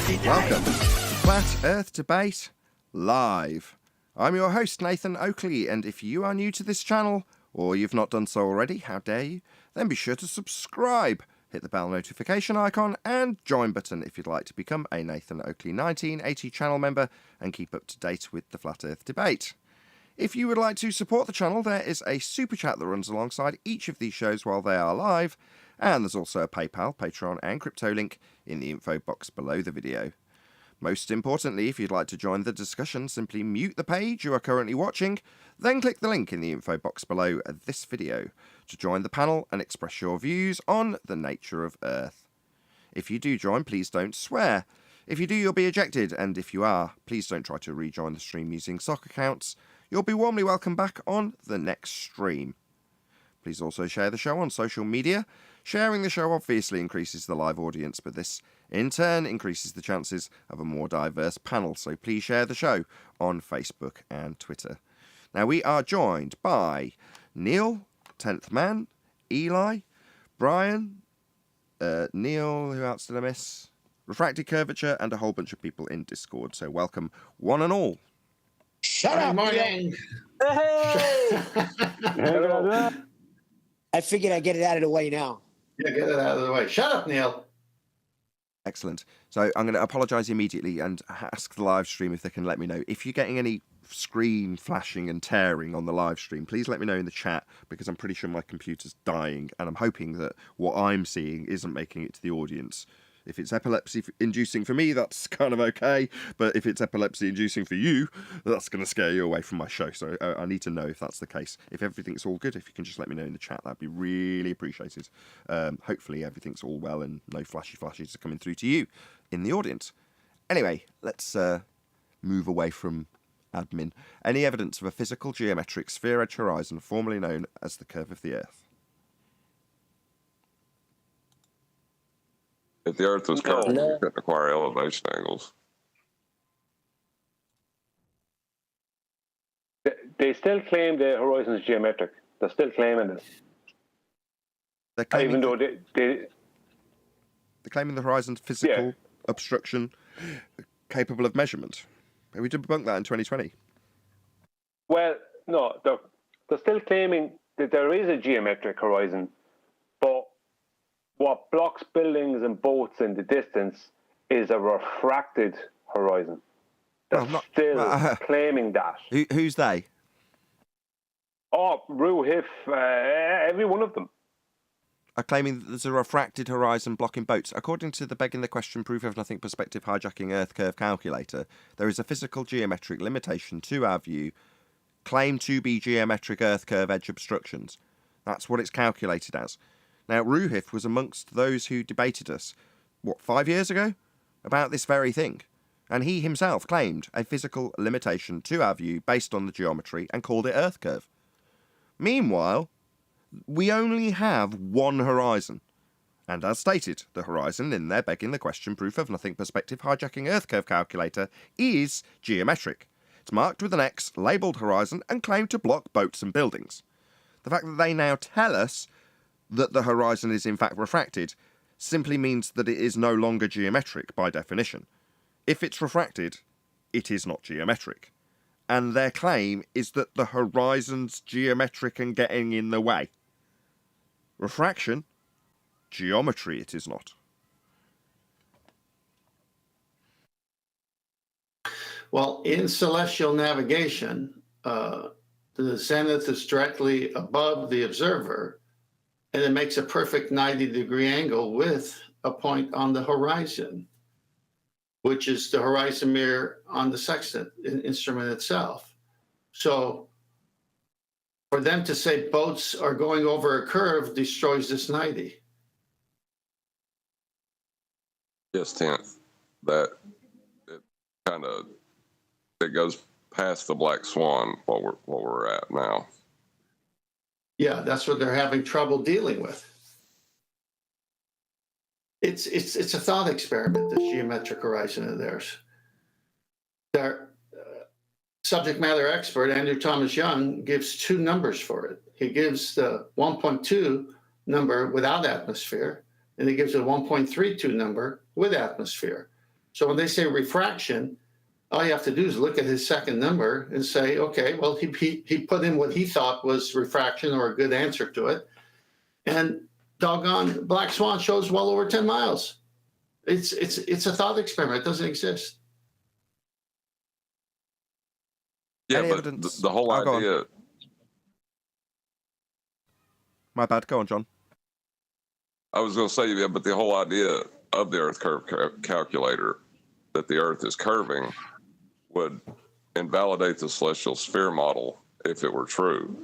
Welcome to Flat Earth Debate Live. I'm your host, Nathan Oakley, and if you are new to this channel, or you've not done so already, how dare you, then be sure to subscribe, hit the bell notification icon, and join button if you'd like to become a Nathan Oakley 1980 channel member and keep up to date with the Flat Earth Debate. If you would like to support the channel, there is a super chat that runs alongside each of these shows while they are live, and there's also a PayPal, Patreon and crypto link in the info box below the video. Most importantly, if you'd like to join the discussion, simply mute the page you are currently watching, then click the link in the info box below this video to join the panel and express your views on the nature of Earth. If you do join, please don't swear. If you do, you'll be ejected, and if you are, please don't try to rejoin the stream using sock accounts. You'll be warmly welcome back on the next stream. Please also share the show on social media. Sharing the show obviously increases the live audience, but this in turn increases the chances of a more diverse panel, so please share the show on Facebook and Twitter. Now we are joined by Neil, 10th Man, Eli, Brian, Neil, who else did I miss? Refracted Curvature, and a whole bunch of people in Discord, so welcome one and all. Shut up, morning. Hey! Hello. I figured I'd get it out of the way now. Yeah, get it out of the way. Shut up, Neil. Excellent. So I'm going to apologise immediately and ask the live stream if they can let me know. If you're getting any screen flashing and tearing on the live stream, please let me know in the chat, because I'm pretty sure my computer's dying and I'm hoping that what I'm seeing isn't making it to the audience. If it's epilepsy-inducing for me, that's kind of okay. But if it's epilepsy-inducing for you, that's going to scare you away from my show. So I need to know if that's the case. If everything's all good, if you can just let me know in the chat, that'd be really appreciated. Hopefully everything's all well and no flashes are coming through to you in the audience. Anyway, let's move away from admin. Any evidence of a physical geometric sphere-edge horizon formerly known as the curve of the Earth? If the Earth was curved, we couldn't acquire elevation angles. They still claim the horizon is geometric. They're still claiming this. Even though they're claiming the horizon's physical obstruction capable of measurement. We debunked that in 2020. Well, no, they're still claiming that there is a geometric horizon, but what blocks buildings and boats in the distance is a refracted horizon. They're still claiming that. Who's they? Oh, Rue, Hiff, every one of them. Are claiming that there's a refracted horizon blocking boats. According to the begging the question proof of nothing perspective hijacking Earth curve calculator, there is a physical geometric limitation to our view, claimed to be geometric Earth curve edge obstructions. That's what it's calculated as. Now, Ruhif was amongst those who debated us, 5 years ago, about this very thing. And he himself claimed a physical limitation to our view based on the geometry and called it Earth curve. Meanwhile, we only have one horizon. And as stated, the horizon in their begging the question proof of nothing perspective hijacking Earth curve calculator is geometric. It's marked with an X, labelled horizon, and claimed to block boats and buildings. The fact that they now tell us that the horizon is in fact refracted simply means that it is no longer geometric by definition. If it's refracted, it is not geometric. And their claim is that the horizon's geometric and getting in the way. Refraction, geometry it is not. Well, in celestial navigation, the zenith is directly above the observer, and it makes a perfect 90-degree angle with a point on the horizon, which is the horizon mirror on the sextant instrument itself. So for them to say boats are going over a curve destroys this 90. Yes, 10th. That it kind of it goes past the black swan what we're at now. Yeah, that's what they're having trouble dealing with. It's a thought experiment, this geometric horizon of theirs. Their subject matter expert, Andrew Thomas Young, gives two numbers for it. He gives the 1.2 number without atmosphere, and he gives a 1.32 number with atmosphere. So when they say refraction, all you have to do is look at his second number and say, okay, well, he put in what he thought was refraction or a good answer to it. And doggone, black swan shows well over 10 miles. It's a thought experiment. It doesn't exist. Yeah, Any but evidence? the whole Oh, go on. idea. My bad. Go on, John. I was going to say, yeah, but the whole idea of the Earth curve calculator, that the Earth is curving, would invalidate the celestial sphere model if it were true.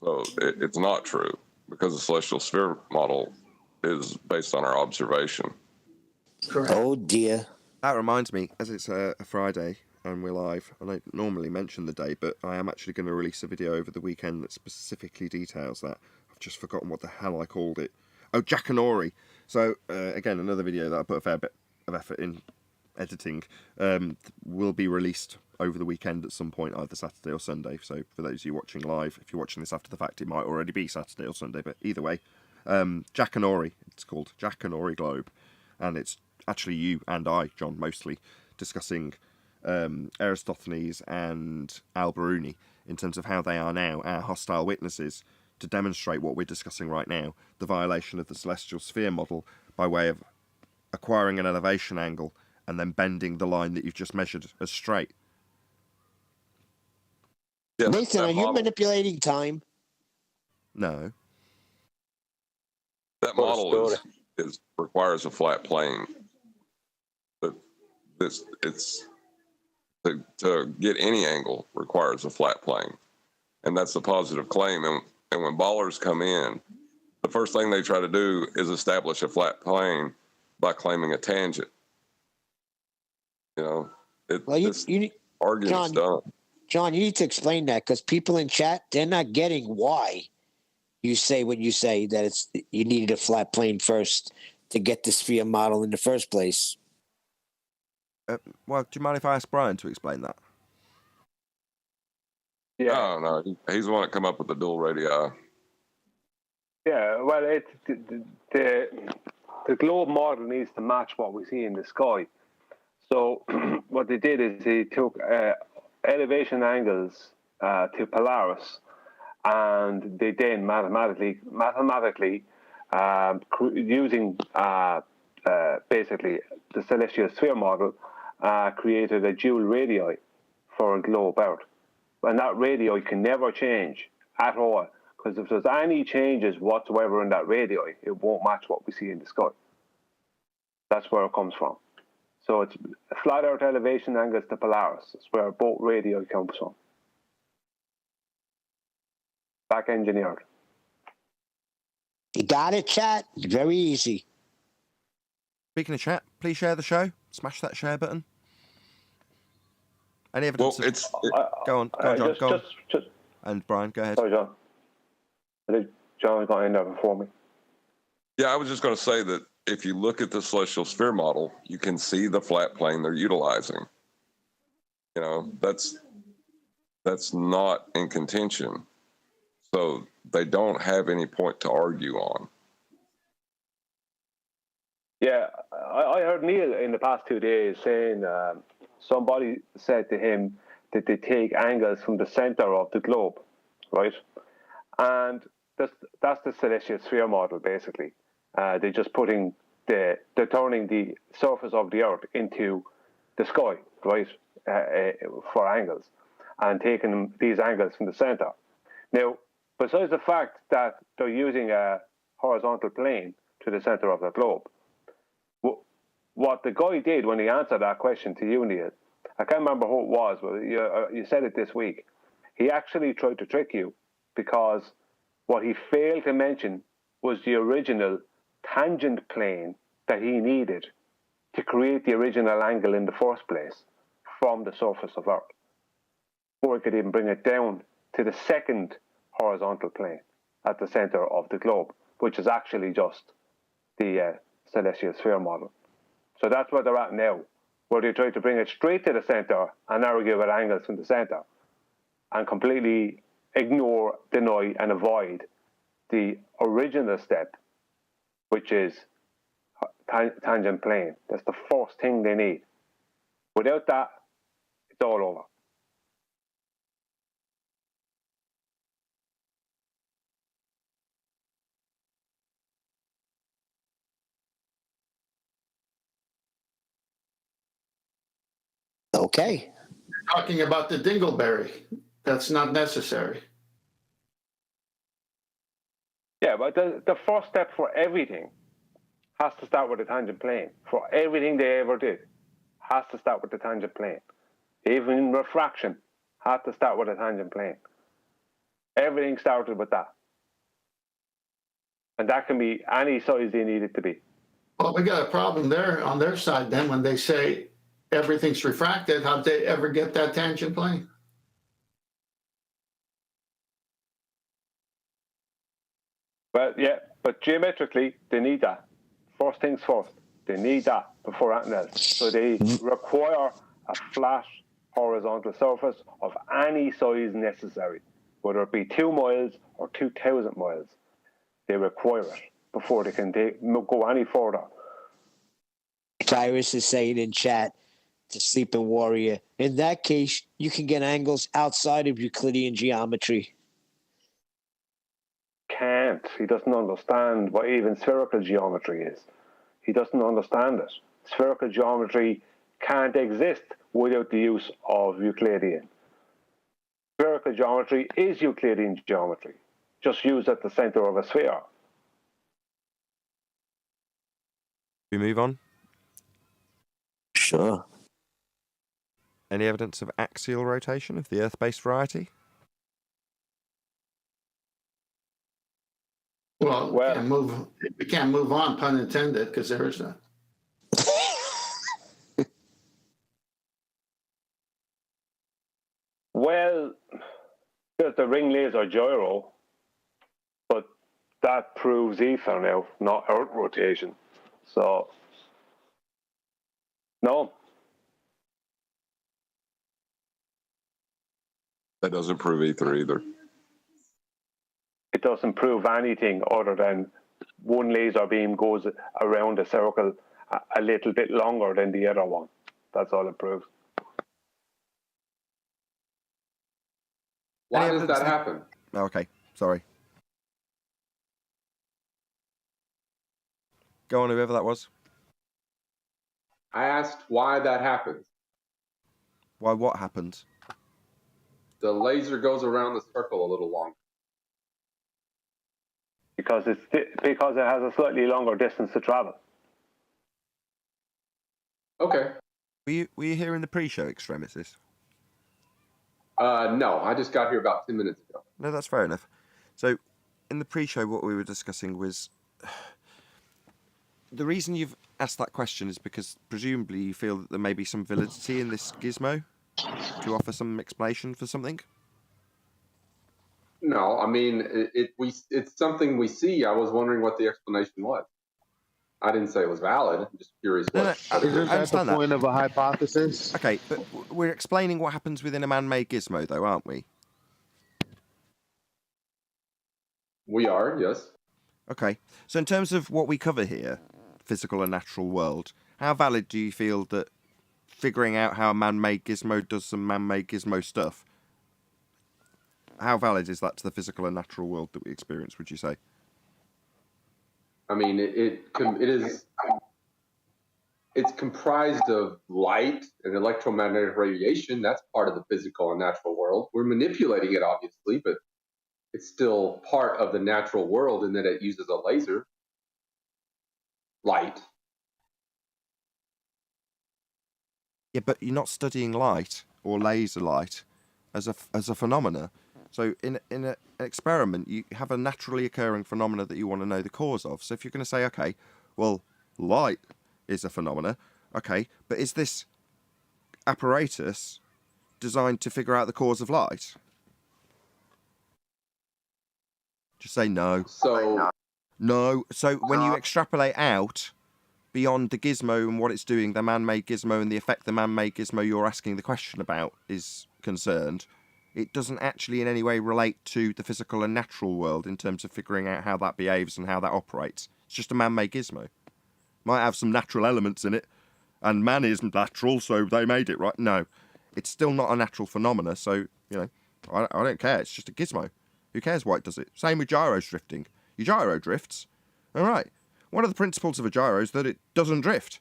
So it's not true, because the celestial sphere model is based on our observation. Correct. Oh dear. That reminds me, as it's a Friday and we're live, I don't normally mention the day, but I am actually going to release a video over the weekend that specifically details that. I've just forgotten what the hell I called it. Oh, Jackanory. So, again, another video that I put a fair bit of effort in editing will be released over the weekend at some point, either Saturday or Sunday. So, for those of you watching live, if you're watching this after the fact, it might already be Saturday or Sunday, but either way, Jackanory, it's called Jackanory Globe, and it's actually you and I, John, mostly, discussing Eratosthenes and Al-Biruni in terms of how they are now our hostile witnesses to demonstrate what we're discussing right now, the violation of the celestial sphere model by way of acquiring an elevation angle and then bending the line that you've just measured as straight. Yeah, Nathan, that are you model, manipulating time? No. that model requires a flat plane. But it's to get any angle requires a flat plane, and that's the positive claim. And when ballers come in, the first thing they try to do is establish a flat plane by claiming a tangent. You know, argument's done. John, you need to explain that, because people in chat, they're not getting why you say when you say that you needed a flat plane first to get the sphere model in the first place. Well, do you mind if I ask Brian to explain that? Yeah. Oh, no, he's the one that come up with the dual radii. Yeah, well, it's the globe model needs to match what we see in the sky. So what they did is they took elevation angles to Polaris, and they then mathematically using basically the celestial sphere model, created a dual radii for a globe Earth. And that radii can never change at all, because if there's any changes whatsoever in that radii, it won't match what we see in the sky. That's where it comes from. So it's flat Earth elevation angles to Polaris. It's where both radii comes from. Back engineered. You got it, chat? Very easy. Speaking of chat, please share the show. Smash that share button. Any evidence? Well, Go on, John. Go on. Just, And Brian, go ahead. sorry, John. I think John got in there before me. Yeah, I was just going to say that if you look at the celestial sphere model, you can see the flat plane they're utilizing. You know, that's not in contention. So they don't have any point to argue on. Yeah, I heard Neil in the past 2 days saying somebody said to him that they take angles from the center of the globe, right? And that's the celestial sphere model, basically. They're just turning the surface of the Earth into the sky, right, for angles, and taking these angles from the center. Now, besides the fact that they're using a horizontal plane to the center of the globe, what the guy did when he answered that question to you, Neil, I can't remember who it was, but you said it this week. He actually tried to trick you, because what he failed to mention was the original tangent plane that he needed to create the original angle in the first place from the surface of Earth, before he could even bring it down to the second horizontal plane at the center of the globe, which is actually just the celestial sphere model. So that's where they're at now, where they try to bring it straight to the center and argue about angles from the center, and completely ignore, deny, and avoid the original step, which is tangent plane. That's the first thing they need. Without that, it's all over. Okay. Talking about the dingleberry. That's not necessary. Yeah, but the first step for everything has to start with a tangent plane. For everything they ever did, has to start with the tangent plane. Even refraction had to start with a tangent plane. Everything started with that. And that can be any size they need it to be. Well, we got a problem there on their side then when they say everything's refracted. How'd they ever get that tangent plane? Well, yeah, but geometrically, they need that. First things first, they need that before anything else. So they require a flat horizontal surface of any size necessary, whether it be 2 miles or 2,000 miles. They require it before they can go any further. Cyrus is saying in chat to Sleeping Warrior, in that case, you can get angles outside of Euclidean geometry. Can't. He doesn't understand what even spherical geometry is. He doesn't understand it. Spherical geometry can't exist without the use of Euclidean. Spherical geometry is Euclidean geometry, just used at the center of a sphere. We move on. Sure. Any evidence of axial rotation of the Earth-based variety? Well, we can't move on, pun intended, because there is none. Well, there's the ring laser gyro, but that proves ether now, not Earth rotation. So, no. That doesn't prove ether either. It doesn't prove anything other than one laser beam goes around a circle a little bit longer than the other one. That's all it proves. Why does that happen? Oh, okay, sorry. Go on, whoever that was. I asked why that happens. Why, what happened? The laser goes around the circle a little longer. Because it has a slightly longer distance to travel. Okay. Were you here in the pre-show, Extremis? No, I just got here about 10 minutes ago. No, that's fair enough. So, in the pre-show, what we were discussing was... The reason you've asked that question is because presumably you feel that there may be some validity in this gizmo to offer some explanation for something? No, I mean, it's something we see. I was wondering what the explanation was. I didn't say it was valid. I'm just curious what. Isn't that the point of a hypothesis? Okay, but we're explaining what happens within a man-made gizmo, though, aren't we? We are, yes. Okay, so in terms of what we cover here, physical and natural world, how valid do you feel that figuring out how a man-made gizmo does some man-made gizmo stuff, how valid is that to the physical and natural world that we experience, would you say? I mean, it's comprised of light and electromagnetic radiation. That's part of the physical and natural world. We're manipulating it, obviously, but it's still part of the natural world in that it uses a laser, light. Yeah, but you're not studying light or laser light as a phenomena. So in an experiment, you have a naturally occurring phenomena that you want to know the cause of. So if you're going to say, okay, well, light is a phenomena, okay, but is this apparatus designed to figure out the cause of light? Just say no. No. So when you extrapolate out beyond the gizmo and what it's doing, the man-made gizmo and the effect the man-made gizmo you're asking the question about is concerned, it doesn't actually in any way relate to the physical and natural world in terms of figuring out how that behaves and how that operates. It's just a man-made gizmo. Might have some natural elements in it, and man is natural, so they made it, right? No, it's still not a natural phenomena, so, I don't care. It's just a gizmo. Who cares why it does it? Same with gyros drifting. Your gyro drifts. All right. One of the principles of a gyro is that it doesn't drift.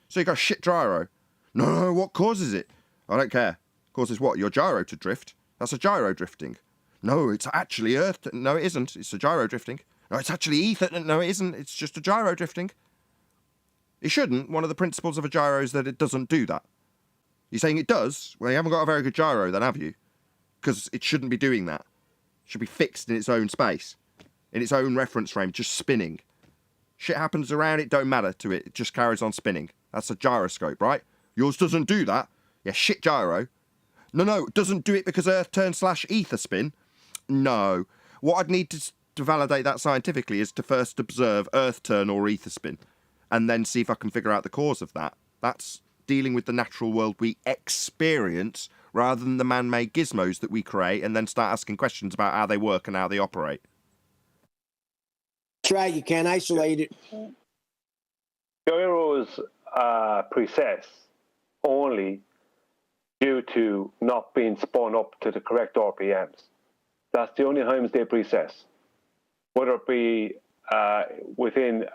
So you got a shit gyro. No, what causes it? I don't care. Causes what? Your gyro to drift? That's a gyro drifting. No, it's actually Earth. No, it isn't. It's a gyro drifting. No, it's actually Ether. No, it isn't. It's just a gyro drifting. It shouldn't. One of the principles of a gyro is that it doesn't do that. You're saying it does? Well, you haven't got a very good gyro then, have you? Because it shouldn't be doing that. It should be fixed in its own space, in its own reference frame, just spinning. Shit happens around it, don't matter to it. It just carries on spinning. That's a gyroscope, right? Yours doesn't do that. Yeah, shit gyro. No, it doesn't do it because Earth turn / ether spin. No. What I'd need to validate that scientifically is to first observe Earth turn or ether spin, and then see if I can figure out the cause of that. That's dealing with the natural world we experience, rather than the man-made gizmos that we create and then start asking questions about how they work and how they operate. That's right, you can't isolate it. Gyros precess only due to not being spun up to the correct RPMs. That's the only times they precess. Whether it be within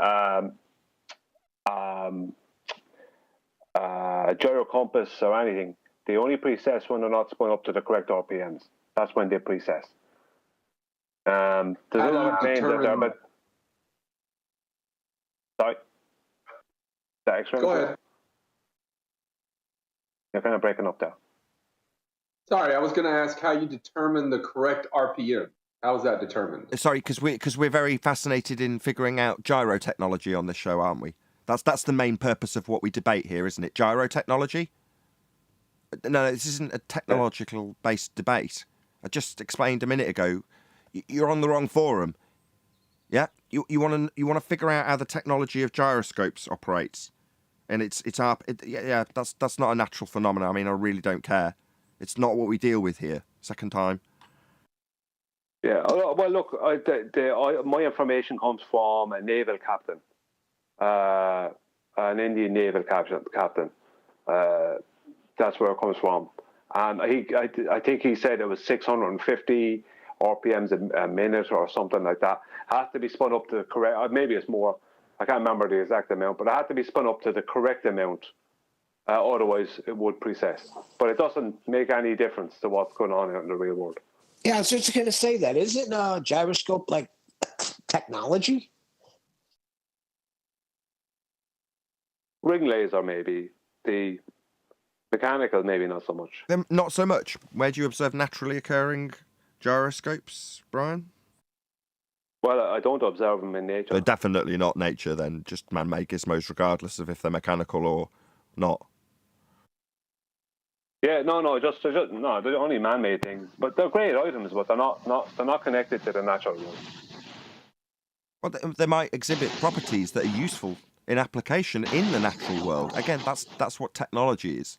gyro compass or anything, they only precess when they're not spun up to the correct RPMs. That's when they precess. There's a lot of claims out there, but sorry. Go ahead. You're kind of breaking up there. Sorry, I was going to ask how you determine the correct RPM. How is that determined? Sorry, because we're very fascinated in figuring out gyro technology on this show, aren't we? That's the main purpose of what we debate here, isn't it? Gyro technology? No, this isn't a technological-based debate. I just explained a minute ago. You're on the wrong forum. Yeah, you want to figure out how the technology of gyroscopes operates, and that's not a natural phenomenon. I mean, I really don't care. It's not what we deal with here. Second time. Yeah. Well, look, my information comes from a naval captain, an Indian naval captain. That's where it comes from, and I think he said it was 650 RPMs a minute or something like that. Has to be spun up to the correct. Maybe it's more. I can't remember the exact amount, but it had to be spun up to the correct amount. Otherwise, it would precess. But it doesn't make any difference to what's going on out in the real world. Yeah, I was just going to say that. Isn't a gyroscope like technology? Ring laser, maybe. The mechanical, maybe not so much. Not so much. Where do you observe naturally occurring gyroscopes, Brian? Well, I don't observe them in nature. They're definitely not nature, then. Just man-made gizmos, regardless of if they're mechanical or not. Yeah, they're only man-made things, but they're great items, but they're not connected to the natural world. Well, they might exhibit properties that are useful in application in the natural world. Again, that's what technology is.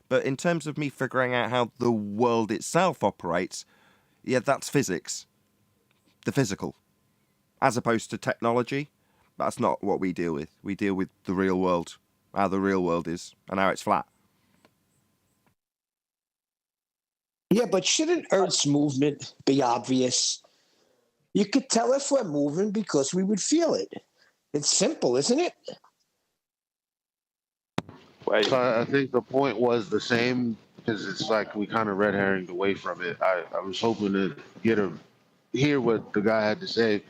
But in terms of me figuring out how the world itself operates, yeah, that's physics, the physical, as opposed to technology. That's not what we deal with. We deal with the real world, how the real world is, and how it's flat. Yeah, but shouldn't Earth's movement be obvious? You could tell if we're moving because we would feel it. It's simple, isn't it? So I think the point was the same, because it's like we kind of red herringed away from it. I was hoping to hear what the guy had to say,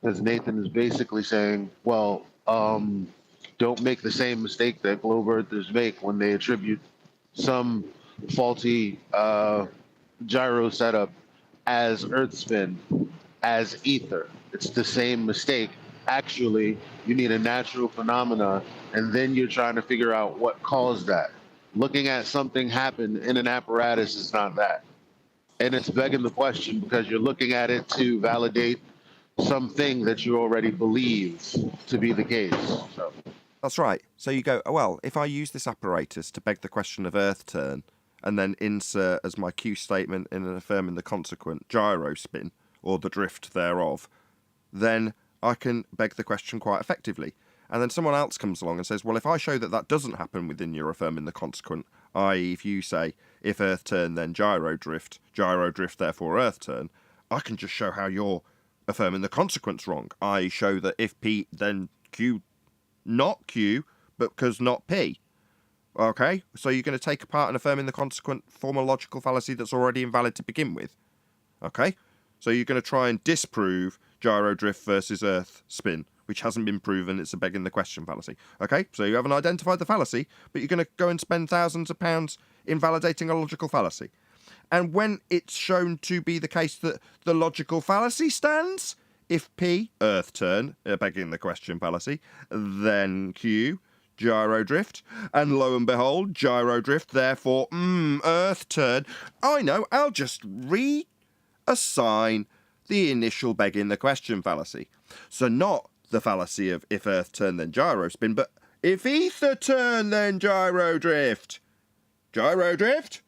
as Nathan is basically saying, well, don't make the same mistake that globe earthers make when they attribute some faulty gyro setup as Earth spin, as ether. It's the same mistake. Actually, you need a natural phenomena, and then you're trying to figure out what caused that. Looking at something happen in an apparatus is not that. And it's begging the question because you're looking at it to validate something that you already believe to be the case. So. That's right. So you go, oh, well, if I use this apparatus to beg the question of Earth turn, and then insert as my Q statement in and affirming the consequent gyro spin, or the drift thereof, then I can beg the question quite effectively. And then someone else comes along and says, well, if I show that that doesn't happen within your affirming the consequent, i.e. if you say, if Earth turn, then gyro drift, therefore Earth turn, I can just show how you're affirming the consequence wrong. I show that if P, then Q, not Q, but because not P. Okay, so you're going to take apart and affirming the consequent, form a logical fallacy that's already invalid to begin with. Okay, so you're going to try and disprove gyro drift versus Earth spin, which hasn't been proven. It's a begging the question fallacy. Okay, so you haven't identified the fallacy, but you're going to go and spend thousands of pounds invalidating a logical fallacy. And when it's shown to be the case that the logical fallacy stands, if P, Earth turn, begging the question fallacy, then Q, gyro drift, and lo and behold, gyro drift, therefore, Earth turn, I know, I'll just reassign the initial begging the question fallacy. So not the fallacy of if Earth turn, then gyro spin, but if Ether turn, then gyro drift. Gyro drift,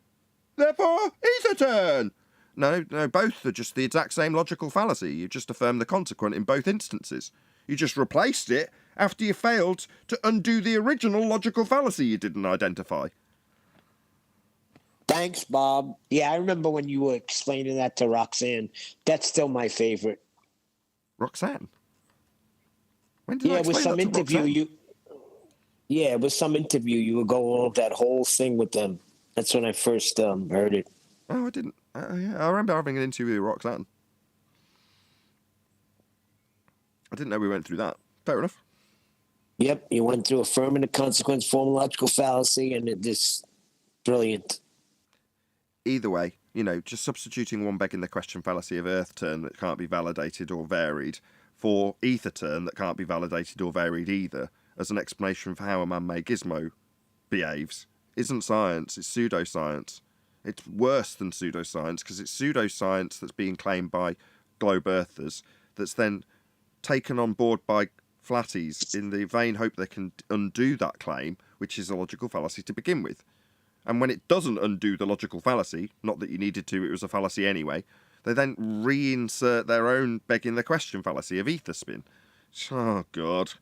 therefore Ether turn. No, both are just the exact same logical fallacy. You just affirmed the consequent in both instances. You just replaced it after you failed to undo the original logical fallacy you didn't identify. Thanks, Bob. Yeah, I remember when you were explaining that to Roxanne. That's still my favorite. Roxanne? When did I Yeah, with explain some that to interview Roxanne? with some interview you were going over that whole thing with them. That's when I first heard it. Oh, I didn't. Yeah, I remember having an interview with Roxanne. I didn't know we went through that. Fair enough. Yep, you went through affirming the consequence, form a logical fallacy, and it just brilliant. Either way, just substituting one begging the question fallacy of Earth turn that can't be validated or varied for Ether turn that can't be validated or varied either as an explanation for how a man-made gizmo behaves isn't science, it's pseudoscience. It's worse than pseudoscience because it's pseudoscience that's being claimed by globe earthers that's then taken on board by flatties in the vain hope they can undo that claim, which is a logical fallacy to begin with. And when it doesn't undo the logical fallacy, not that you needed to, it was a fallacy anyway, they then reinsert their own begging the question fallacy of ether spin. Oh, God.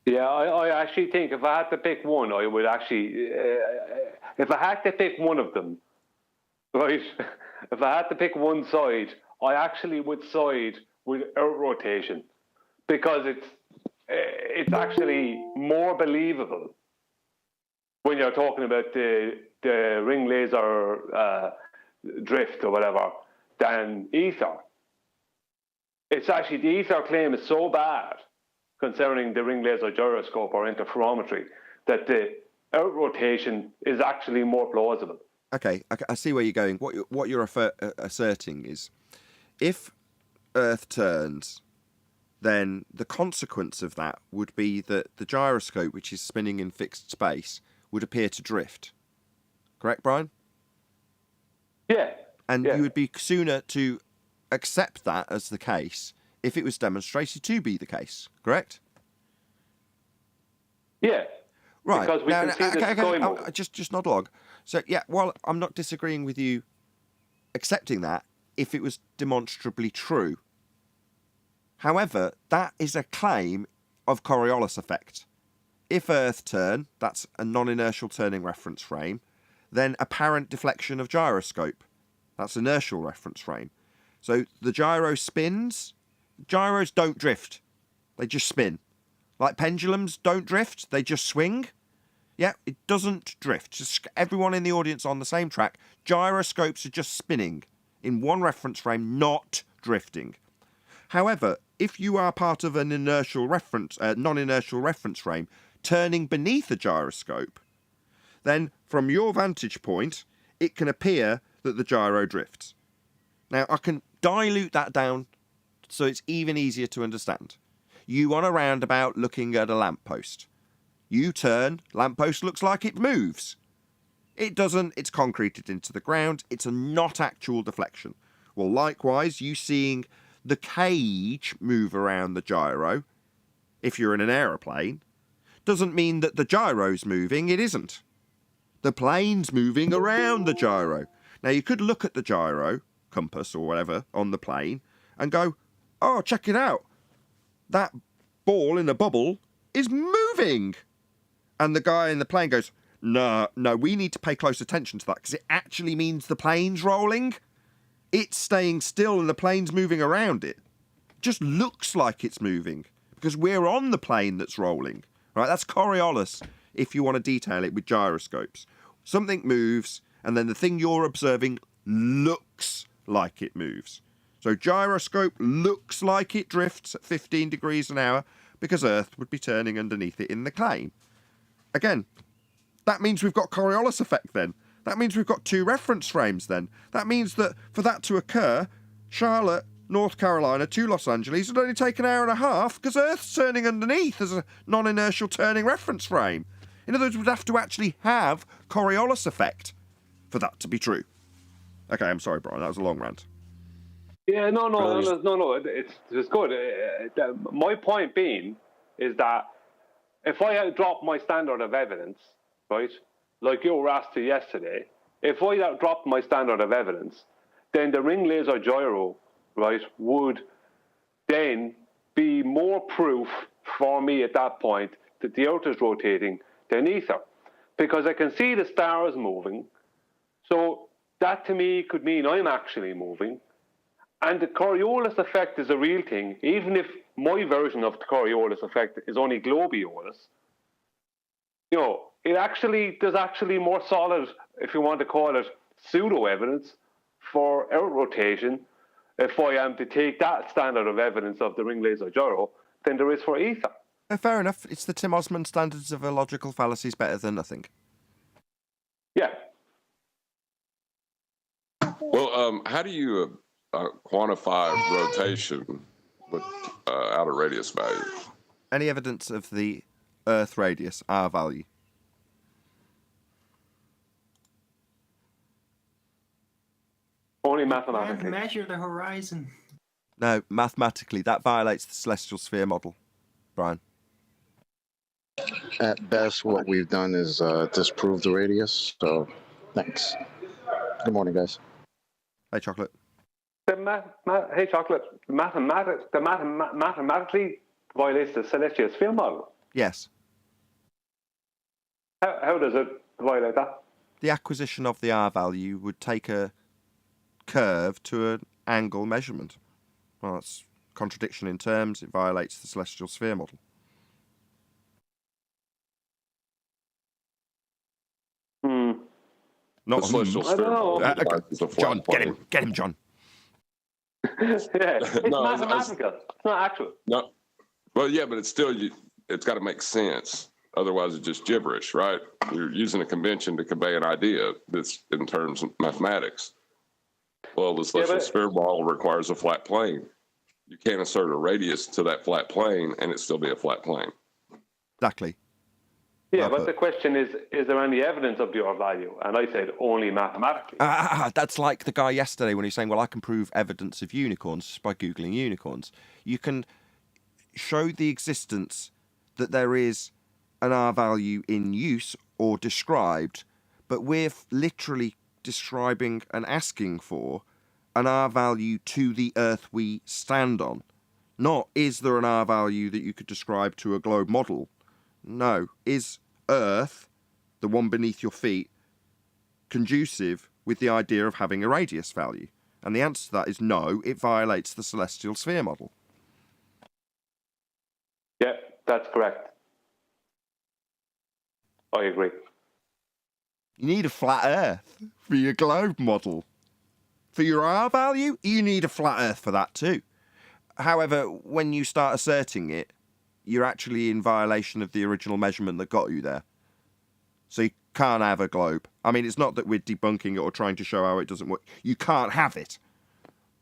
Yeah, I actually think if I had to pick one, I would actually, if I had to pick one of them, right, if I had to pick one side, I actually would side with Earth rotation because it's actually more believable when you're talking about the ring laser drift or whatever than ether. It's actually, the ether claim is so bad concerning the ring laser gyroscope or interferometry that the Earth rotation is actually more plausible. Okay, I see where you're going. What you're asserting is if Earth turns, then the consequence of that would be that the gyroscope, which is spinning in fixed space, would appear to drift. Correct, Brian? Yeah. And you would be sooner to accept that as the case if it was demonstrated to be the case. Correct? Yeah. Right. Because we can see the sky move. Just nod along. So, yeah, while I'm not disagreeing with you accepting that if it was demonstrably true. However, that is a claim of Coriolis effect. If Earth turn, that's a non-inertial turning reference frame, then apparent deflection of gyroscope. That's inertial reference frame. So the gyro spins. Gyros don't drift. They just spin. Like pendulums don't drift. They just swing. Yeah, it doesn't drift. Just everyone in the audience on the same track. Gyroscopes are just spinning in one reference frame, not drifting. However, if you are part of an inertial reference, non-inertial reference frame, turning beneath a gyroscope, then from your vantage point, it can appear that the gyro drifts. Now, I can dilute that down so it's even easier to understand. You on a roundabout looking at a lamppost. You turn, lamppost looks like it moves. It doesn't, it's concreted into the ground, it's a not actual deflection. Well, likewise, you seeing the cage move around the gyro, if you're in an aeroplane, doesn't mean that the gyro's moving, it isn't. The plane's moving around the gyro. Now, you could look at the gyro, compass or whatever, on the plane, and go, oh, check it out. that ball in the bubble is moving. And the guy in the plane goes, no, we need to pay close attention to that because it actually means the plane's rolling. It's staying still and the plane's moving around it. Just looks like it's moving because we're on the plane that's rolling. Right? That's Coriolis if you want to detail it with gyroscopes. Something moves and then the thing you're observing looks like it moves. So gyroscope looks like it drifts at 15 degrees an hour because Earth would be turning underneath it in the claim. Again, that means we've got Coriolis effect then. That means we've got 2 reference frames then. That means that for that to occur, Charlotte, North Carolina to Los Angeles would only take an hour and a half because Earth's turning underneath as a non-inertial turning reference frame. In other words, we'd have to actually have Coriolis effect for that to be true. Okay, I'm sorry, Brian, that was a long rant. Yeah, no, it's good. My point being is that if I had dropped my standard of evidence, right, like you were asked to yesterday, if I had dropped my standard of evidence, then the ring laser gyro, right, would then be more proof for me at that point that the Earth is rotating than Aether, because I can see the stars moving. So that to me could mean I'm actually moving. And the Coriolis effect is a real thing, even if my version of the Coriolis effect is only globiolis. You know, there's actually more solid, if you want to call it, pseudo evidence for Earth rotation, if I am to take that standard of evidence of the ring laser gyro, than there is for Aether. Fair enough. It's the Tim Osmond standards of illogical fallacies better than nothing. Yeah. Well, how do you quantify rotation with outer radius value? Any evidence of the Earth radius, R value? Only Can't mathematically. measure the horizon. No, mathematically, that violates the celestial sphere model, Brian. At best, what we've done is disprove the radius. So, thanks. Good morning, guys. Hey, Chocolate. Hey, Chocolate. Mathematically violates the celestial sphere model. Yes. How does it violate that? The acquisition of the R value would take a curve to an angle measurement. Well, that's contradiction in terms. It violates the celestial sphere model. Not The celestial I don't know. sphere is a flat John, plane. get him, John. Yeah, it's No, mathematical. It's not actual. No, well, yeah, but it's still it's got to make sense. Otherwise, it's just gibberish, right? You're using a convention to convey an idea that's in terms of mathematics. Well, the celestial sphere model requires a flat plane. You can't assert a radius to that flat plane and it still be a flat plane. Exactly. Yeah, but the question is there any evidence of the R value? And I said only mathematically. That's like the guy yesterday when he's saying, well, I can prove evidence of unicorns just by Googling unicorns. You can show the existence that there is an R value in use or described, but we're literally describing and asking for an R value to the Earth we stand on. Not, is there an R value that you could describe to a globe model? No. Is Earth, the one beneath your feet, conducive with the idea of having a radius value? And the answer to that is no, it violates the celestial sphere model. Yeah, that's correct. I agree. You need a flat Earth for your globe model. For your R value, you need a flat Earth for that too. However, when you start asserting it, you're actually in violation of the original measurement that got you there. So you can't have a globe. I mean, it's not that we're debunking it or trying to show how it doesn't work. You can't have it,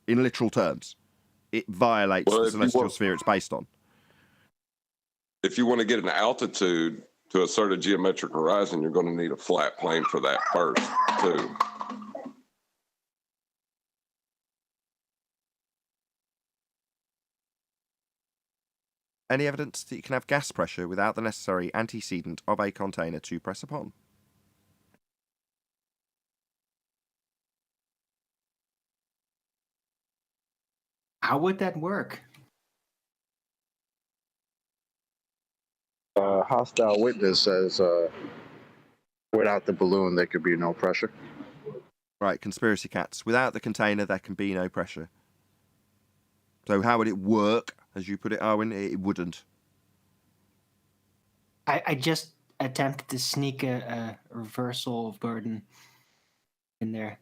in literal terms. It violates the celestial sphere it's based on. If you want to get an altitude to assert a geometric horizon, you're going to need a flat plane for that first, too. Any evidence that you can have gas pressure without the necessary antecedent of a container to press upon? How would that work? Hostile witness says without the balloon, there could be no pressure. Right, conspiracy cats. Without the container, there can be no pressure. So how would it work, as you put it, Arwen? It wouldn't. I just attempted to sneak a reversal of burden in there.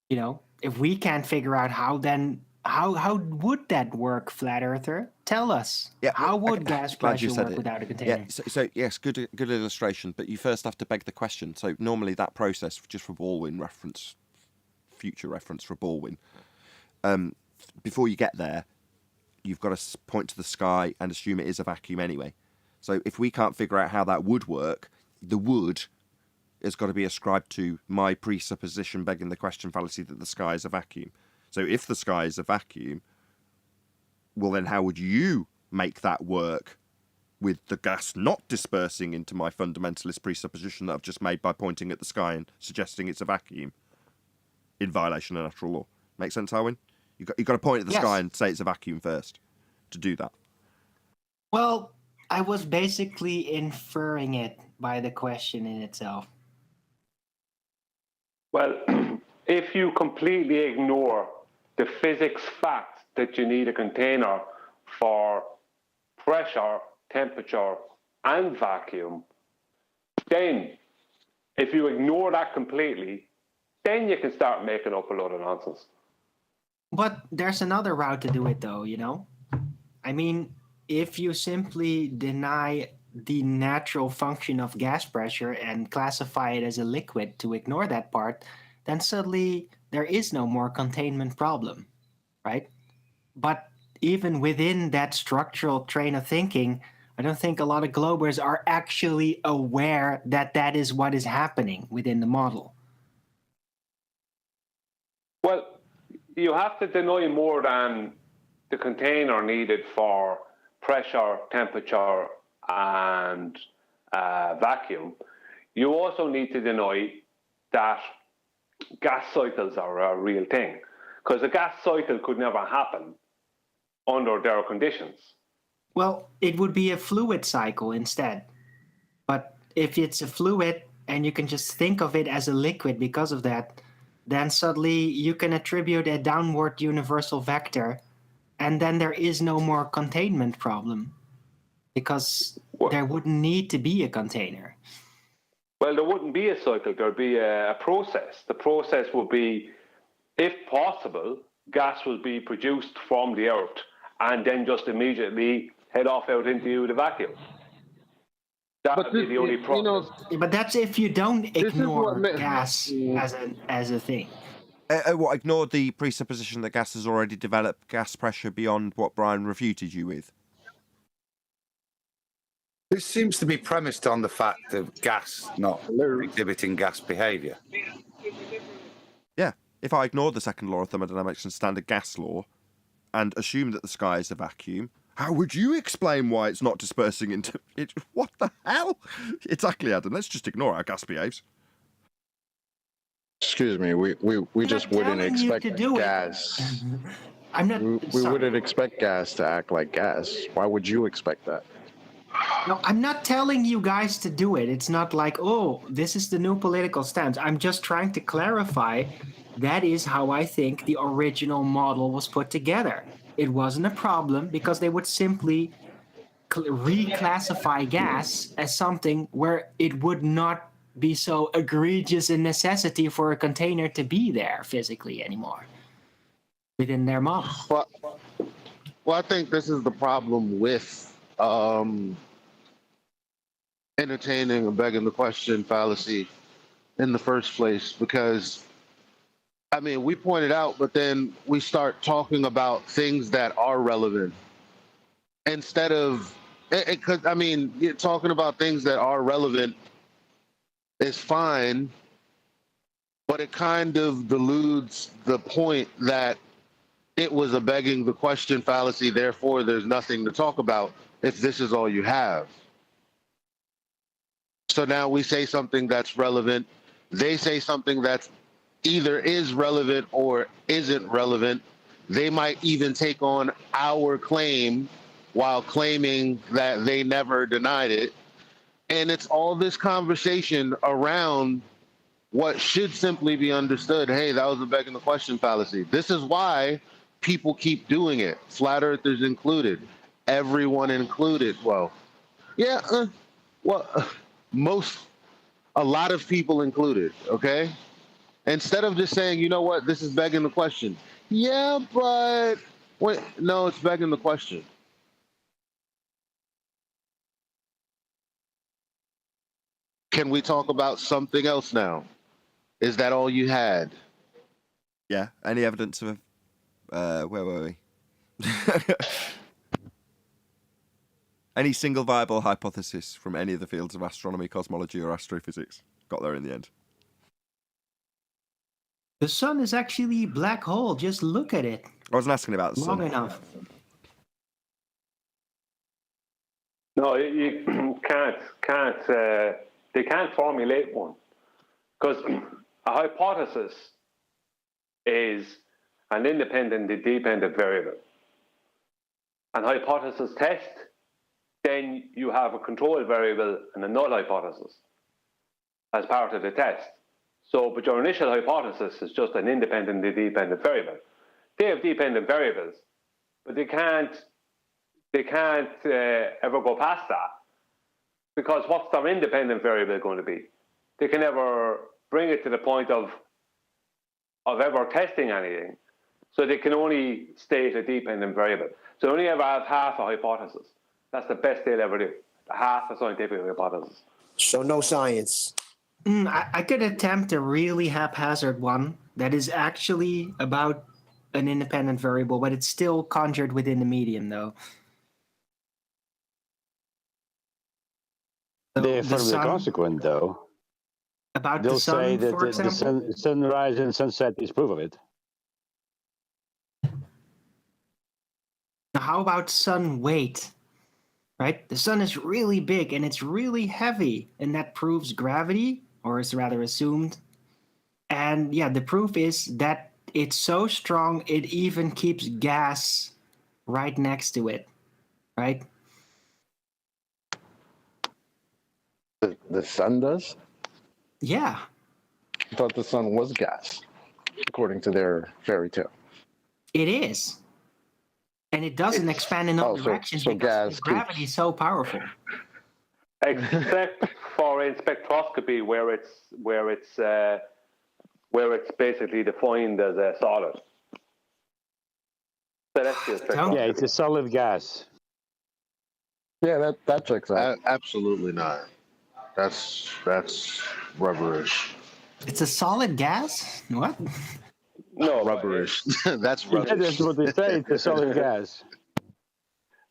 You know, if we can't figure out how, then how would that work, Flat Earther? Tell us. Yeah, How would gas glad you pressure said work it. without a container? Yeah, so yes, good illustration, but you first have to beg the question. So normally that process, just for Baldwin reference, future reference for Baldwin, before you get there, you've got to point to the sky and assume it is a vacuum anyway. So if we can't figure out how that would work, the would has got to be ascribed to my presupposition begging the question fallacy that the sky is a vacuum. So if the sky is a vacuum, well then how would you make that work with the gas not dispersing into my fundamentalist presupposition that I've just made by pointing at the sky and suggesting it's a vacuum in violation of natural law? Make sense, Arwen? You've got to point at the sky and say it's a vacuum first to do that. Well, I was basically inferring it by the question in itself. Well, if you completely ignore the physics fact that you need a container for pressure, temperature, and vacuum, then if you ignore that completely, then you can start making up a lot of nonsense. But there's another route to do it, though, you know? I mean, if you simply deny the natural function of gas pressure and classify it as a liquid to ignore that part, then suddenly there is no more containment problem, right? But even within that structural train of thinking, I don't think a lot of globers are actually aware that that is what is happening within the model. Well, you have to deny more than the container needed for pressure, temperature, and vacuum. You also need to deny that gas cycles are a real thing, because a gas cycle could never happen under their conditions. Well, it would be a fluid cycle instead. But if it's a fluid and you can just think of it as a liquid because of that, then suddenly you can attribute a downward universal vector, and then there is no more containment problem because there wouldn't need to be a container. Well, there wouldn't be a cycle, there'd be a process. The process would be, if possible, gas will be produced from the earth and then just immediately head off out into the vacuum. That would be the only process. But that's if you don't ignore gas as a thing. Ignore the presupposition that gas has already developed gas pressure beyond what Brian refuted you with. This seems to be premised on the fact of gas not exhibiting gas behaviour. Yeah, if I ignore the second law of thermodynamics and standard gas law and assume that the sky is a vacuum, how would you explain why it's not dispersing into it? What the hell? Exactly, Adam. Let's just ignore how gas behaves. Excuse me, we just wouldn't expect gas. I'm not. We wouldn't expect gas to act like gas. Why would you expect that? No, I'm not telling you guys to do it. It's not like, oh, this is the new political stance. I'm just trying to clarify that is how I think the original model was put together. It wasn't a problem because they would simply reclassify gas as something where it would not be so egregious a necessity for a container to be there physically anymore within their model. Well, I think this is the problem with entertaining and begging the question fallacy in the first place, because I mean, we point it out, but then we start talking about things that are relevant instead of, because I mean, talking about things that are relevant is fine, but it kind of deludes the point that it was a begging the question fallacy, therefore there's nothing to talk about if this is all you have. So now we say something that's relevant, they say something that's either is relevant or isn't relevant. They might even take on our claim while claiming that they never denied it. And it's all this conversation around what should simply be understood. Hey, that was a begging the question fallacy. This is why people keep doing it. Flat earthers included, everyone included. Well, yeah, a lot of people included, okay? Instead of just saying, you know what, this is begging the question. Yeah, but wait, no, it's begging the question. Can we talk about something else now? Is that all you had? Yeah. Any evidence of where were we? Any single viable hypothesis from any of the fields of astronomy, cosmology, or astrophysics? Got there in the end. The sun is actually a black hole. Just look at it. I wasn't asking about the Long sun. enough. No, you can't. They can't formulate one because a hypothesis is an independent and dependent variable. An hypothesis test, then you have a control variable and a null hypothesis as part of the test. So, but your initial hypothesis is just an independent and dependent variable. They have dependent variables, but they can't ever go past that, because what's their independent variable going to be? They can never bring it to the point of ever testing anything. So they can only state a dependent variable. So they only ever have half a hypothesis. That's the best they'll ever do. Half a scientific hypothesis. So no science. I could attempt a really haphazard one that is actually about an independent variable, but it's still conjured within the medium, though. So They're firmly consequent, though. About They'll the sun, say that for example? the sunrise and sunset is proof of it. Now, how about sun weight? Right? The sun is really big and it's really heavy, and that proves gravity, or is rather assumed. And yeah, the proof is that it's so strong it even keeps gas right next to it, right? The sun does? Yeah. I thought the sun was gas, according to their fairy tale. It is. And it doesn't expand in all directions because gravity is so powerful. Except for in spectroscopy, where it's basically defined as a solid. Celestial spectroscopy. Yeah, it's a solid gas. Yeah, that checks out. Absolutely not. That's rubberish. It's a solid gas? What? No, rubberish. That's rubbish. Yeah, that's what they say. It's a solid gas.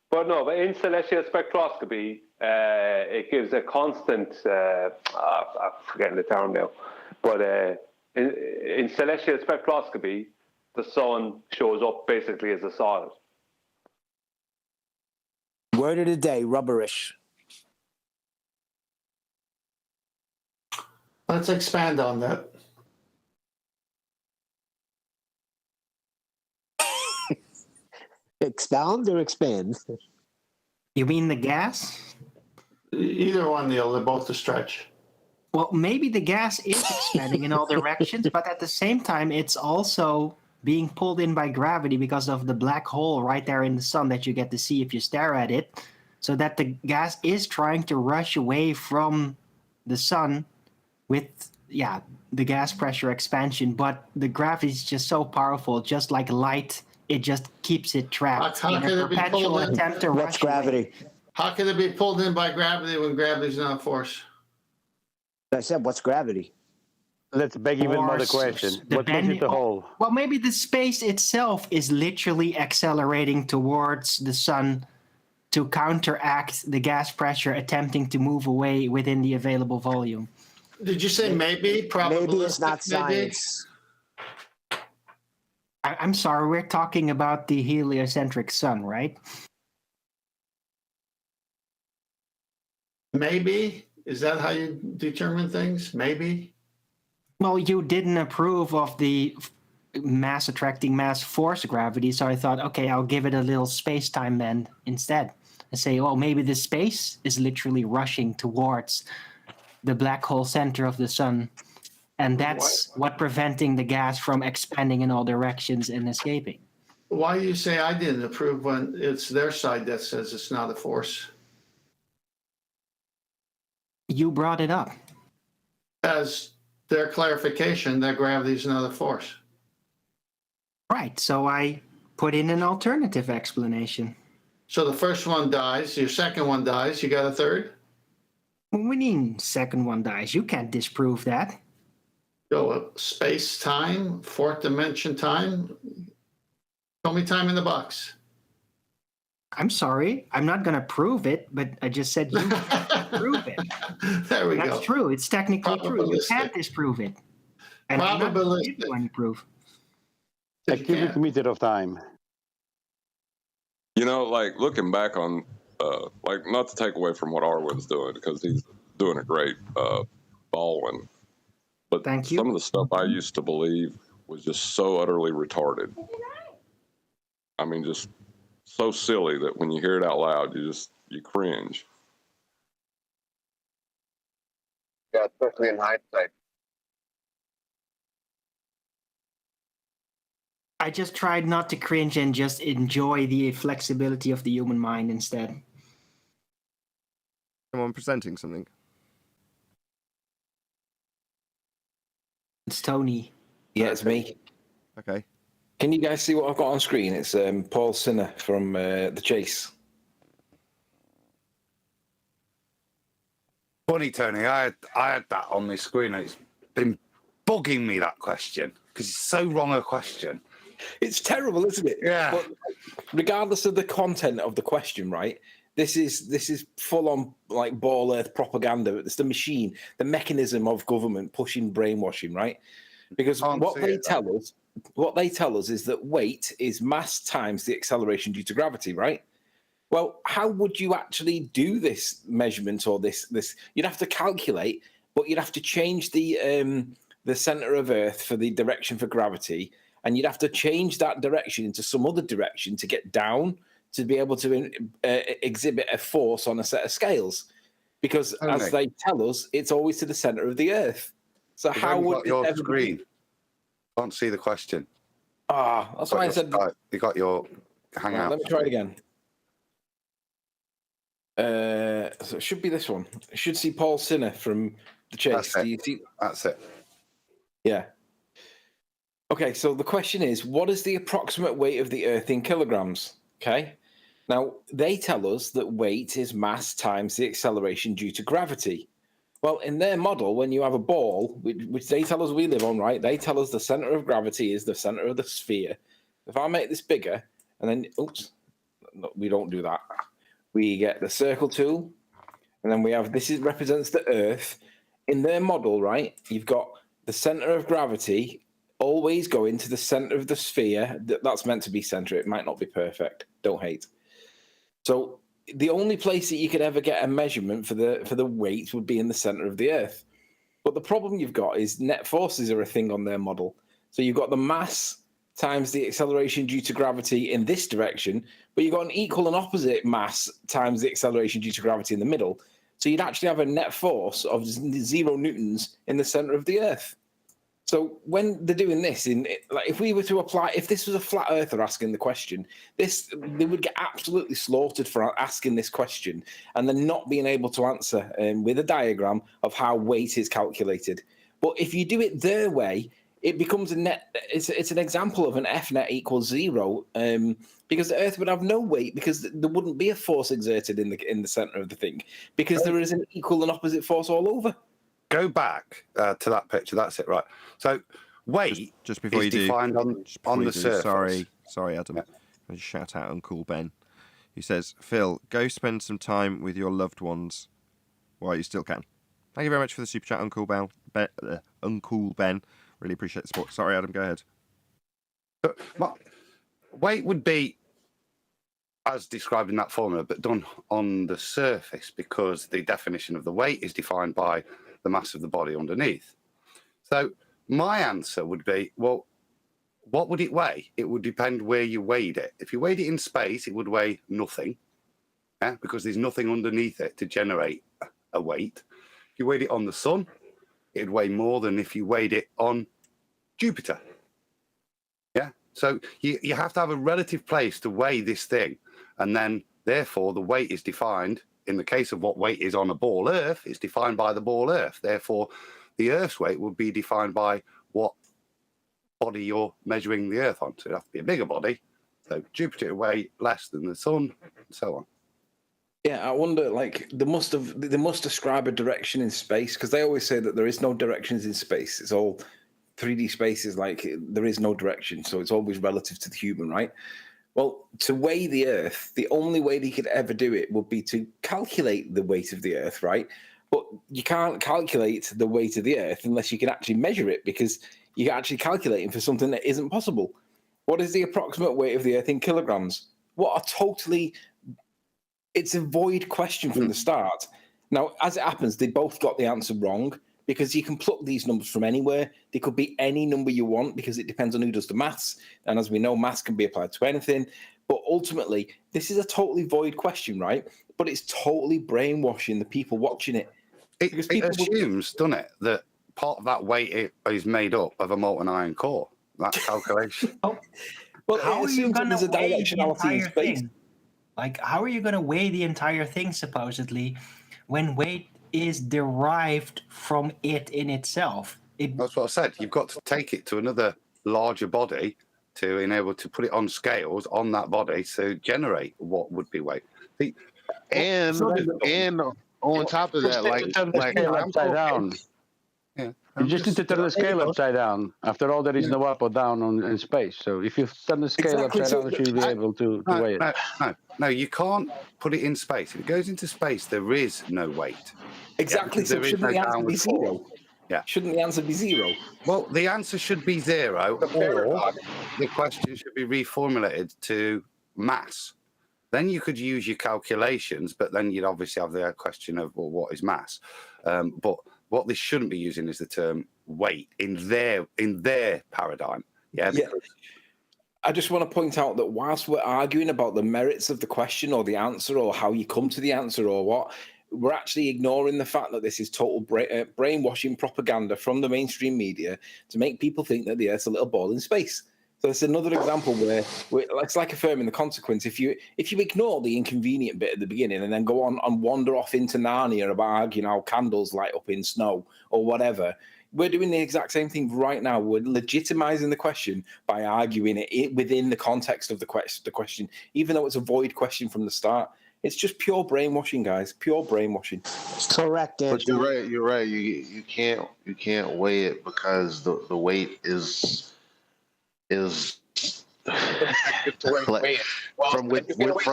But in celestial spectroscopy, it gives a constant. I'm forgetting the term now, but in celestial spectroscopy, the sun shows up basically as a solid. Word of the day, rubberish. Let's expand on that. Expound or expand? You mean the gas? Either one, Neil. They're both a stretch. Well, maybe the gas is expanding in all directions, but at the same time, it's also being pulled in by gravity because of the black hole right there in the sun that you get to see if you stare at it. So that the gas is trying to rush away from the sun with, the gas pressure expansion. But the gravity is just so powerful, just like light. It just keeps it trapped How in can a it be perpetual pulled in? attempt to What's rush gravity? away. How can it be pulled in by gravity when gravity's not a force? I said, what's gravity? Let's beg even another Force, question. What makes it the whole? Well, maybe the space itself is literally accelerating towards the sun to counteract the gas pressure attempting to move away within the available volume. Did you say maybe? Probably. Maybe it's not maybe? science. I'm sorry, we're talking about the heliocentric sun, right? Maybe? Is that how you determine things? Maybe? Well, you didn't approve of the mass attracting mass force gravity. So I thought, okay, I'll give it a little space-time bend instead. And say, well, maybe the space is literally rushing towards the black hole center of the sun. And that's what preventing the gas from expanding in all directions and escaping. Why do you say I didn't approve when it's their side that says it's not a force? You brought it up. As their clarification that gravity is not a force. Right, so I put in an alternative explanation. So the first one dies, your second one dies, you got a third? What do you mean second one dies? You can't disprove that. Go space, time, fourth dimension time. Show me time in the box. I'm sorry, I'm not going to prove it, but I just said you can't prove it. There we go. That's true. It's technically true. You can't disprove it. And I'm not going to give you any proof. A cubic meter of time. You know, like looking back on, like not to take away from what Arwen's doing because he's doing a great Baldwin, but Thank you. some of the stuff I used to believe was just so utterly retarded. I mean, just so silly that when you hear it out loud, you cringe. Yeah, especially in hindsight. I just tried not to cringe and just enjoy the flexibility of the human mind instead. Someone presenting something. It's Tony. Yeah, it's me. Okay. Can you guys see what I've got on screen? It's Paul Sinner from The Chase. Funny, Tony. I had that on my screen. And it's been bugging me, that question, because it's so wrong a question. It's terrible, isn't it? Yeah. But regardless of the content of the question, right? This is full on like ball earth propaganda. It's the machine, the mechanism of government pushing brainwashing, right? Because what they tell us is that weight is mass times the acceleration due to gravity, right? Well, how would you actually do this measurement or this? You'd have to calculate, but you'd have to change the center of Earth for the direction for gravity, and you'd have to change that direction into some other direction to get down to be able to exhibit a force on a set of scales. Because as they tell us, it's always to the center of the Earth. So how would your screen? Can't see the question. That's why I said you got your hangout. Let me try it again. So it should be this one. You should see Paul Sinner from The Chase. Do you see? That's it. Yeah. Okay, so the question is, what is the approximate weight of the Earth in kilograms? Okay. Now, they tell us that weight is mass times the acceleration due to gravity. Well, in their model, when you have a ball, which they tell us we live on, right? They tell us the center of gravity is the center of the sphere. If I make this bigger, and then, oops, no, we don't do that. We get the circle tool, and then we have, represents the Earth. In their model, right, you've got the center of gravity always going to the center of the sphere. That's meant to be center. It might not be perfect. Don't hate. So the only place that you could ever get a measurement for the weight would be in the center of the Earth. But the problem you've got is net forces are a thing on their model. So you've got the mass times the acceleration due to gravity in this direction, but you've got an equal and opposite mass times the acceleration due to gravity in the middle. So you'd actually have a net force of 0 newtons in the center of the Earth. So when they're doing this, like if we were to apply, if this was a flat earther asking the question, they would get absolutely slaughtered for asking this question and then not being able to answer with a diagram of how weight is calculated. But if you do it their way, it becomes a net. It's an example of an F net equals 0 because the Earth would have no weight because there wouldn't be a force exerted in the center of the thing because there is an equal and opposite force all over. Go back to that picture. That's it, right? So weight just before is you do, defined on the surface. Sorry, Adam. I just shout out Uncle Ben. He says, Phil, go spend some time with your loved ones while you still can. Thank you very much for the super chat, Uncle Ben. Uncle Ben. Really appreciate the support. Sorry, Adam, go ahead. Weight would be as described in that formula, but done on the surface because the definition of the weight is defined by the mass of the body underneath. So my answer would be, well, what would it weigh? It would depend where you weighed it. If you weighed it in space, it would weigh nothing, because there's nothing underneath it to generate a weight. If you weighed it on the sun, it'd weigh more than if you weighed it on Jupiter. Yeah. So you have to have a relative place to weigh this thing. And then, therefore, the weight is defined. In the case of what weight is on a ball Earth, it's defined by the ball Earth. Therefore, the Earth's weight would be defined by what body you're measuring the Earth on. So it'd have to be a bigger body. So Jupiter would weigh less than the sun, and so on. Yeah, I wonder, like, they must ascribe a direction in space, because they always say that there is no directions in space. It's all 3D space is like there is no direction, so it's always relative to the human, right? Well, to weigh the Earth, the only way they could ever do it would be to calculate the weight of the Earth, right? But you can't calculate the weight of the Earth unless you can actually measure it, because you're actually calculating for something that isn't possible. What is the approximate weight of the Earth in kilograms? What a totally... It's a void question from the start. Now, as it happens, they both got the answer wrong, because you can pluck these numbers from anywhere. They could be any number you want, because it depends on who does the maths. And as we know, maths can be applied to anything. But ultimately, this is a totally void question, right? But it's totally brainwashing the people watching it. It assumes, doesn't it, that part of that weight is made up of a molten iron core. That calculation. Well, how are you going to weigh the directionality in entire space. thing? Like, how are you going to weigh the entire thing, supposedly, when weight is derived from it in itself? That's what I said. You've got to take it to another larger body to enable to put it on scales on that body to generate what would be weight. And on top of that, like upside down. Yeah. You just need to turn the scale upside down. After all, there is no up or down in space. So if you turn the scale upside down, you should be able to weigh it. No, you can't put it in space. If it goes into space, there is no weight. Exactly. So shouldn't the answer be zero? Yeah. Shouldn't the answer be zero? Well, the answer should be zero, or the question should be reformulated to mass. Then you could use your calculations, but then you'd obviously have the question of, well, what is mass? But what this shouldn't be using is the term weight in their paradigm. Yeah. I just want to point out that whilst we're arguing about the merits of the question or the answer or how you come to the answer or what, we're actually ignoring the fact that this is total brainwashing propaganda from the mainstream media to make people think that the Earth's a little ball in space. So it's another example where it's like affirming the consequence. If you ignore the inconvenient bit at the beginning and then go on and wander off into Narnia about arguing how candles light up in snow or whatever, we're doing the exact same thing right now. We're legitimizing the question by arguing it within the context of the question, even though it's a void question from the start. It's just pure brainwashing, guys. Pure brainwashing. Correct. But you're right. You're right. You can't weigh it because the weight is from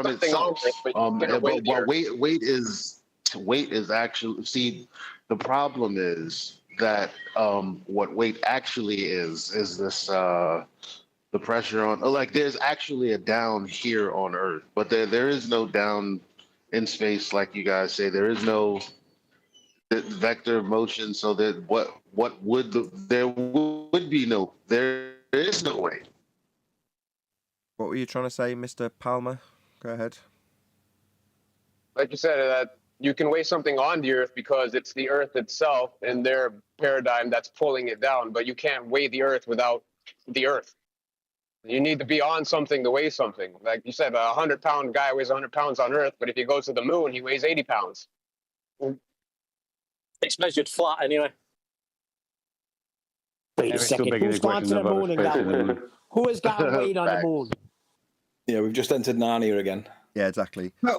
itself. Weight is actually, see, the problem is that what weight actually is this the pressure on, like, there's actually a down here on Earth, but there is no down in space, like you guys say. There is no vector of motion, so that there is no way. What were you trying to say, Mr. Palmer? Go ahead. Like you said, that you can weigh something on the Earth because it's the Earth itself and their paradigm that's pulling it down, but you can't weigh the Earth without the Earth. You need to be on something to weigh something. Like you said, a 100-pound guy weighs 100 pounds on Earth, but if he goes to the moon, he weighs 80 pounds. It's measured flat anyway. Wait a second. Who's gone to the moon and got weight? Who has got weight on the moon? Yeah, we've just entered Narnia again. Yeah, exactly. No,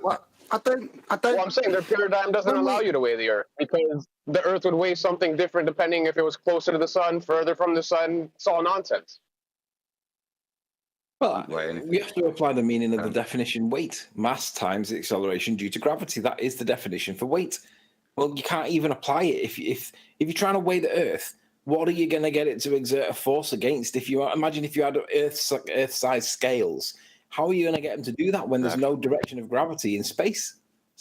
I don't. Well, I'm saying their paradigm doesn't allow you to weigh the Earth because the Earth would weigh something different depending if it was closer to the sun, further from the sun. It's all nonsense. Well, we have to apply the meaning of the definition weight. Mass times the acceleration due to gravity. That is the definition for weight. Well, you can't even apply it. If you're trying to weigh the Earth, what are you going to get it to exert a force against? Imagine if you had Earth-sized scales, how are you going to get them to do that when there's no direction of gravity in space?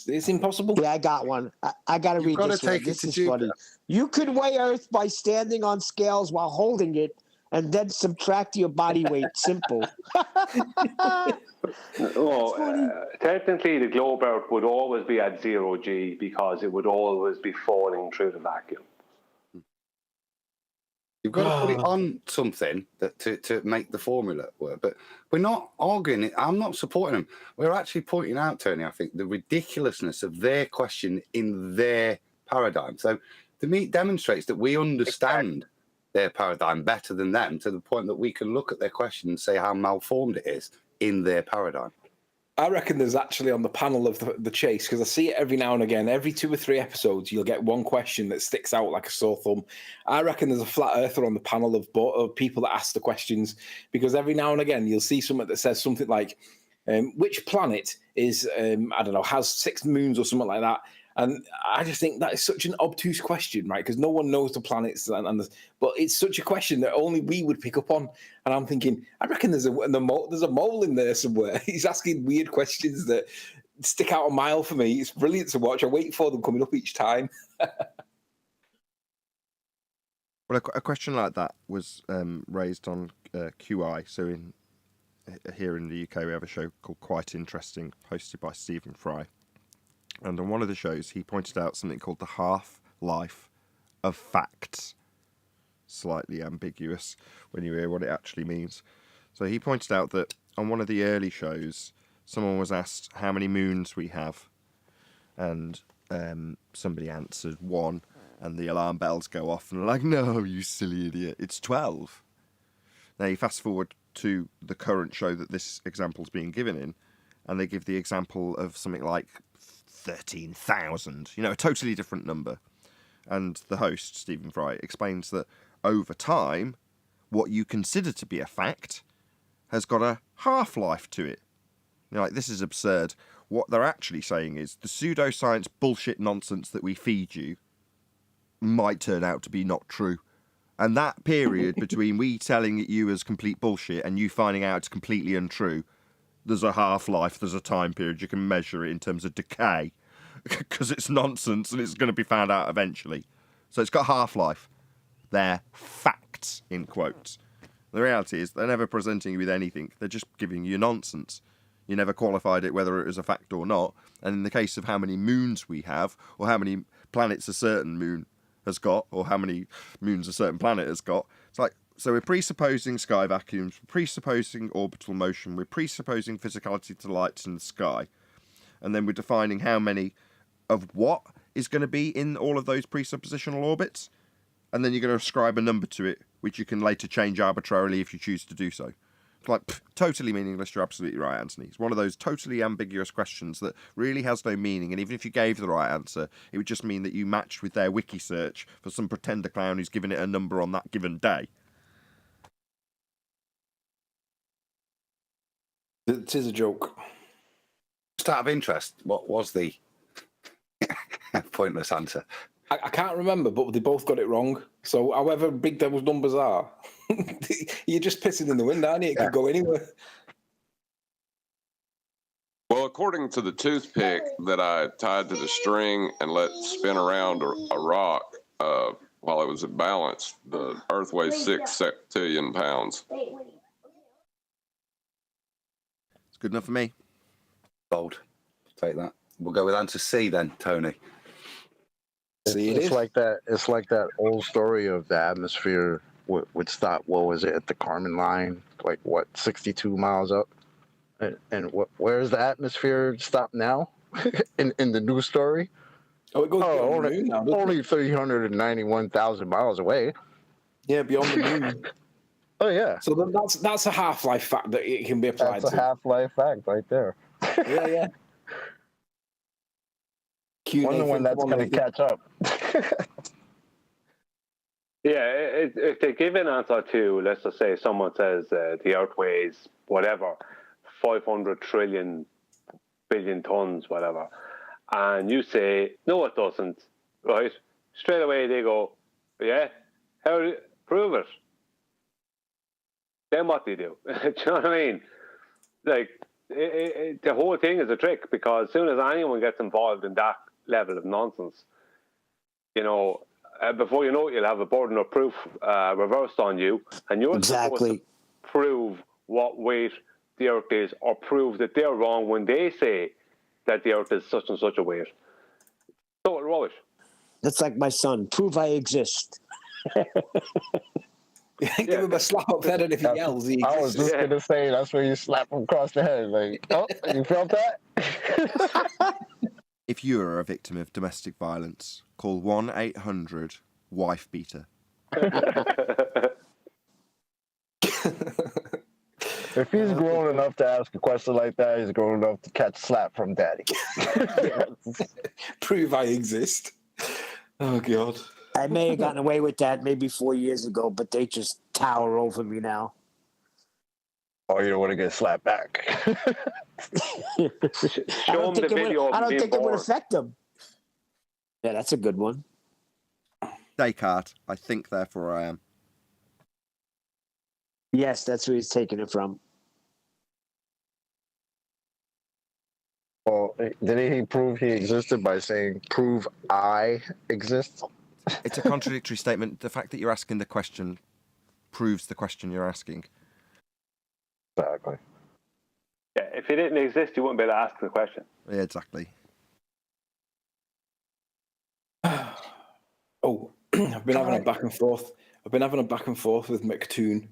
It's impossible. Yeah, I got one. I got to read this one. This is funny. You could weigh Earth by standing on scales while holding it, and then subtract your body weight. Simple. Technically, the globe Earth would always be at 0 g because it would always be falling through the vacuum. You've got to put it on something to make the formula work. But we're not arguing it. I'm not supporting them. We're actually pointing out, Tony, I think, the ridiculousness of their question in their paradigm. So to me, it demonstrates that we understand their paradigm better than them, to the point that we can look at their question and say how malformed it is in their paradigm. I reckon there's actually on the panel of the chase, because I see it every now and again. Every 2 or 3 episodes, you'll get one question that sticks out like a sore thumb. I reckon there's a flat earther on the panel of people that ask the questions, because every now and again, you'll see something that says something like, which planet is, I don't know, has 6 moons or something like that. And I just think that is such an obtuse question, right? Because no one knows the planets, but it's such a question that only we would pick up on. And I'm thinking, I reckon there's a mole in there somewhere. He's asking weird questions that stick out a mile for me. It's brilliant to watch. I wait for them coming up each time. Well, a question like that was raised on QI. So here in the UK, we have a show called Quite Interesting, hosted by Stephen Fry. And on one of the shows, he pointed out something called the half-life of facts. Slightly ambiguous when you hear what it actually means. So he pointed out that on one of the early shows, someone was asked how many moons we have. And somebody answered 1, and the alarm bells go off, and they're like, no, you silly idiot, it's 12. Now you fast forward to the current show that this example's being given in, and they give the example of something like 13,000, a totally different number. And the host, Stephen Fry, explains that over time, what you consider to be a fact has got a half-life to it. This is absurd. What they're actually saying is the pseudoscience bullshit nonsense that we feed you might turn out to be not true. And that period between we telling it you as complete bullshit and you finding out it's completely untrue, there's a half-life, there's a time period, you can measure it in terms of decay, because it's nonsense and it's going to be found out eventually. So it's got half-life. They're facts, in quotes. The reality is they're never presenting you with anything, they're just giving you nonsense. You never qualified it whether it was a fact or not, and in the case of how many moons we have, or how many planets a certain moon has got, or how many moons a certain planet has got, it's like, so we're presupposing sky vacuums, we're presupposing orbital motion, we're presupposing physicality to lights in the sky, and then we're defining how many of what is going to be in all of those presuppositional orbits, and then you're going to ascribe a number to it, which you can later change arbitrarily if you choose to do so. It's like, totally meaningless. You're absolutely right, Anthony. It's one of those totally ambiguous questions that really has no meaning, and even if you gave the right answer, it would just mean that you matched with their wiki search for some pretender clown who's given it a number on that given day. It is a joke. Just out of interest, what was the pointless answer? I can't remember, but they both got it wrong. So however big those numbers are, you're just pissing in the wind, aren't you? It could go anywhere. Well, according to the toothpick that I tied to the string and let spin around a rock while it was at balance, the Earth weighs 6 septillion pounds. It's good enough for me. Bold. Take that. We'll go with answer C then, Tony. It's like that old story of the atmosphere would stop. What was it at the Kármán line? 62 miles up, and where's the atmosphere stop now? in the new story. Oh, it goes beyond the moon now, only 391,000 miles away. Yeah, beyond the moon. Oh yeah. So that's a half-life fact that it can be applied to. That's a half-life fact right there. Yeah. Wonder when that's going to catch up. If they give an answer to, let's just say someone says the Earth weighs whatever, 500 trillion billion tons, whatever, and you say, no, it doesn't, right? Straight away they go, yeah, how do you prove it? Then what do you do? Do you know what I mean? Like, the whole thing is a trick, because as soon as anyone gets involved in that level of nonsense, before you know it, you'll have a burden of proof reversed on you, and you're supposed to prove what weight the Earth is, or prove that they're wrong when they say that the Earth is such and such a weight. Total rubbish. That's like my son. Prove I exist. Give him a slap up the head if he yells. I was just gonna say that's where you slap him across the head. Like, oh, you felt that? If you are a victim of domestic violence, call 1-800-WIFE-BEATER. If he's grown enough to ask a question like that, he's grown enough to catch a slap from daddy. Prove I exist. Oh, God. I may have gotten away with that maybe 4 years ago, but they just tower over me now. Oh, you don't want to get slapped back. Show them the video. I don't think it would affect them. Yeah, that's a good one. Descartes, I think, therefore I am. Yes, that's where he's taking it from. Well, didn't he prove he existed by saying, prove I exist? It's a contradictory statement. The fact that you're asking the question proves the question you're asking. Exactly. Yeah, if he didn't exist, you wouldn't be able to ask the question. Yeah, exactly. Oh, I've been having a back and forth. I've been having a back and forth with McToon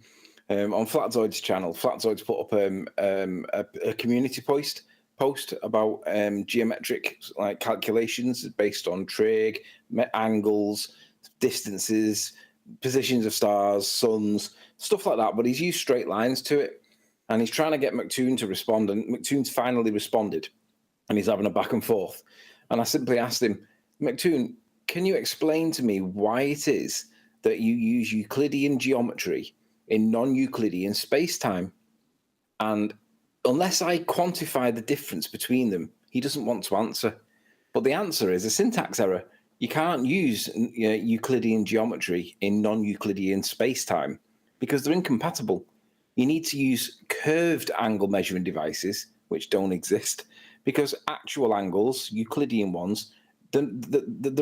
on Flatzoid's channel. Flatzoid's put up a community post about geometric calculations based on trig, angles, distances, positions of stars, suns, stuff like that. But he's used straight lines to it, and he's trying to get McToon to respond. And McToon's finally responded, and he's having a back and forth. And I simply asked him, McToon, can you explain to me why it is that you use Euclidean geometry in non-Euclidean space-time? And unless I quantify the difference between them, he doesn't want to answer. But the answer is a syntax error. You can't use Euclidean geometry in non-Euclidean space-time because they're incompatible. You need to use curved angle measuring devices, which don't exist, because actual angles, Euclidean ones, they're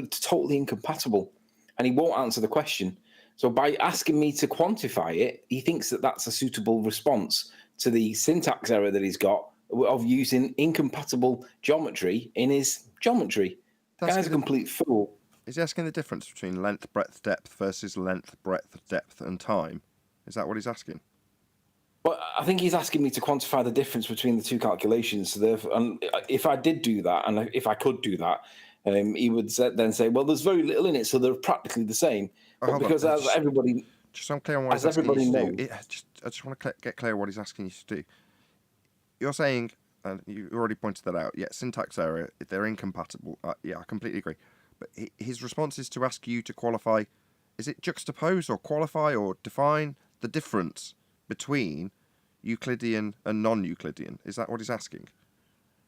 totally incompatible. And he won't answer the question. So by asking me to quantify it, he thinks that that's a suitable response to the syntax error that he's got of using incompatible geometry in his geometry. The guy's a complete fool. Is he asking the difference between length, breadth, depth versus length, breadth, depth, and time? Is that what he's asking? Well, I think he's asking me to quantify the difference between the two calculations. So and if I did do that, and if I could do that, he would then say, well, there's very little in it, so they're practically the same. But because as everybody... Just so I'm clear on what he's asking you to do. I just want to get clear on what he's asking you to do. You're saying, and you already pointed that out, yeah, syntax error, they're incompatible. Yeah, I completely agree. But his response is to ask you to qualify, is it juxtapose or qualify or define the difference between Euclidean and non-Euclidean? Is that what he's asking?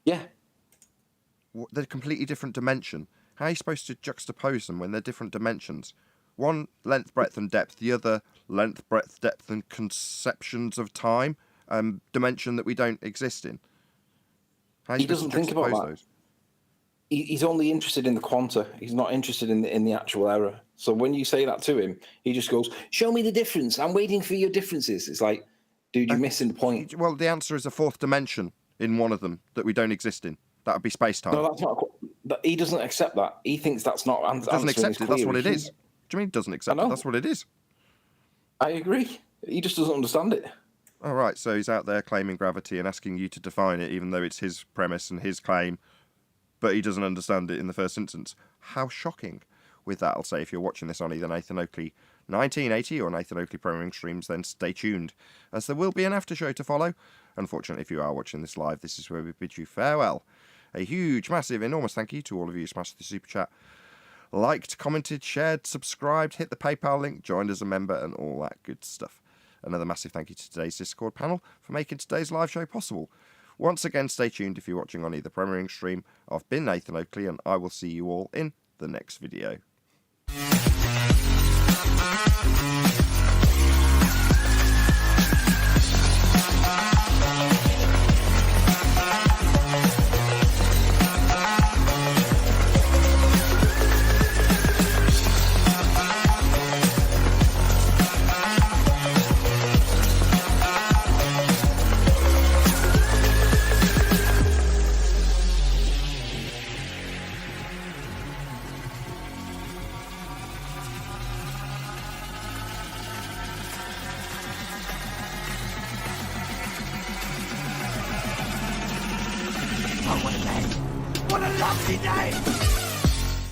Yeah. They're completely different dimension. How are you supposed to juxtapose them when they're different dimensions? One, length, breadth, and depth. The other, length, breadth, depth, and conceptions of time, dimension that we don't exist in. How he doesn't think about that. Those? He's only interested in the quanta. He's not interested in the actual error. So when you say that to him, he just goes, show me the difference. I'm waiting for your differences. It's like, dude, you're missing the point. Well, the answer is a fourth dimension in one of them that we don't exist in. That would be space-time. No, that's not. He doesn't accept that. He thinks that's not. Doesn't accept it. That's what it is. Do you mean he doesn't accept it? That's what it is. I agree. He just doesn't understand it. All right. So he's out there claiming gravity and asking you to define it, even though it's his premise and his claim, but he doesn't understand it in the first instance. How shocking. With that, I'll say if you're watching this on either Nathan Oakley 1980 or Nathan Oakley Programming Streams, then stay tuned, as there will be an after show to follow. Unfortunately, if you are watching this live, this is where we bid you farewell. A huge, massive, enormous thank you to all of you who smashed the super chat, liked, commented, shared, subscribed, hit the PayPal link, joined as a member, and all that good stuff. Another massive thank you to today's Discord panel for making today's live show possible. Once again, stay tuned if you're watching on either Premiering Stream. I've been Nathan Oakley, and I will see you all in the next video. day.